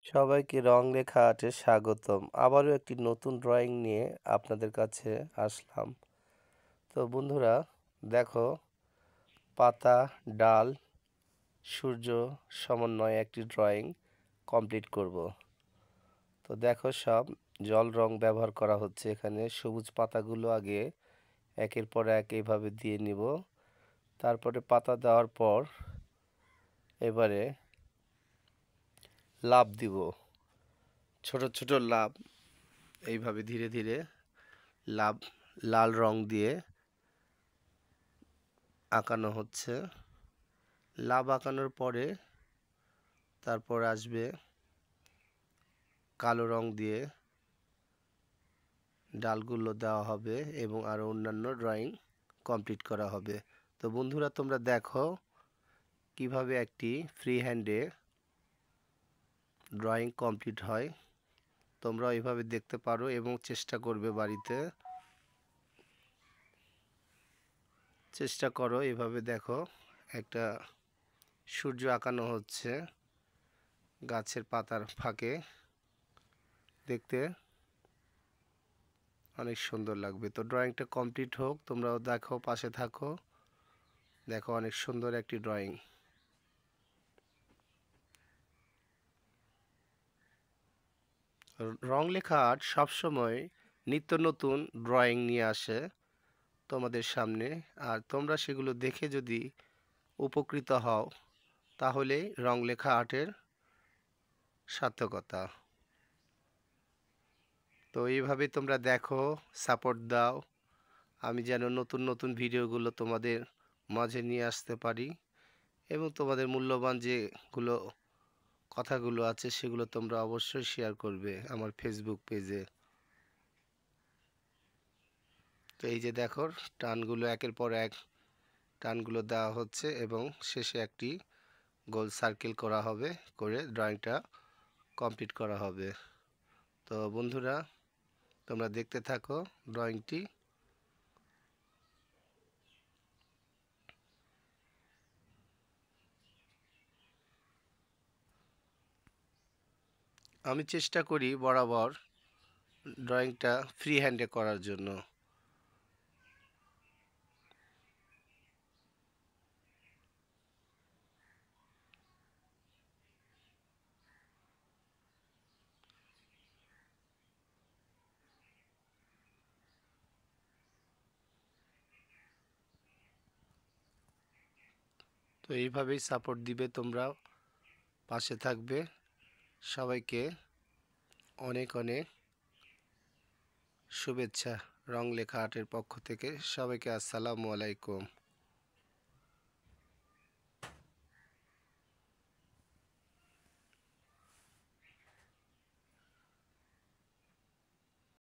সবাইকে রং লেখা আর্টে স্বাগতম। আবারও একটি নতুন ড্রয়িং নিয়ে আপনাদের কাছে আসলাম। তো বন্ধুরা দেখো, পাতা, ডাল, সূর্য সমন্বয়ে একটি ড্রয়িং কমপ্লিট করব। তো দেখো, সব জল রং ব্যবহার করা হচ্ছে এখানে। সবুজ পাতাগুলো আগে একের পর এক এইভাবে দিয়ে নিব। তারপরে পাতা দেওয়ার পর এবারে লাভ দিব, ছোট ছোট লাভ। এইভাবে ধীরে ধীরে লাভ লাল রং দিয়ে আঁকানো হচ্ছে। লাভ আঁকানোর পরে তারপর আসবে কালো রং দিয়ে ডালগুলো দেওয়া হবে এবং আরও অন্যান্য ড্রয়িং কমপ্লিট করা হবে। তো বন্ধুরা, তোমরা দেখো কিভাবে একটি ফ্রি হ্যান্ডে ড্রয়িং কমপ্লিট হয়। তোমরা এইভাবে দেখতে পারো এবং চেষ্টা করবে বাড়িতে। চেষ্টা করো, এভাবে দেখো একটা সূর্য আঁকানো হচ্ছে গাছের পাতার ফাঁকে। দেখতে অনেক সুন্দর লাগবে। তো ড্রয়িংটা কমপ্লিট হোক, তোমরাও দেখো, পাশে থাকো। দেখো অনেক সুন্দর একটি ড্রয়িং। রং লেখা আর্ট সবসময় নিত্য নতুন ড্রয়িং নিয়ে আসে তোমাদের সামনে। আর তোমরা সেগুলো দেখে যদি উপকৃত হও, তাহলে রং লেখা আর্টের সার্থকতা। তো এইভাবে তোমরা দেখো, সাপোর্ট দাও, আমি যেন নতুন নতুন ভিডিওগুলো তোমাদের মাঝে নিয়ে আসতে পারি এবং তোমাদের মূল্যবান যেগুলো কথাগুলো আছে সেগুলো তোমরা অবশ্যই শেয়ার করবে আমার ফেসবুক পেজে। তো এই যে দেখো, টানগুলো একের পর এক টানগুলো দেওয়া হচ্ছে এবং শেষে একটি গোল সার্কেল করা হবে, করে ড্রয়িংটা কমপ্লিট করা হবে। তো বন্ধুরা, তোমরা দেখতে থাকো ড্রয়িংটি। আমি চেষ্টা করি বরাবর ড্রয়িংটা ফ্রি হ্যান্ডে করার জন্য। তো এইভাবেই সাপোর্ট দিবে, তোমরা পাশে থাকবে। সবাইকে অনেক অনেক শুভেচ্ছা রং লেখা আর্টের পক্ষ থেকে। সবাইকে আসসালামু আলাইকুম।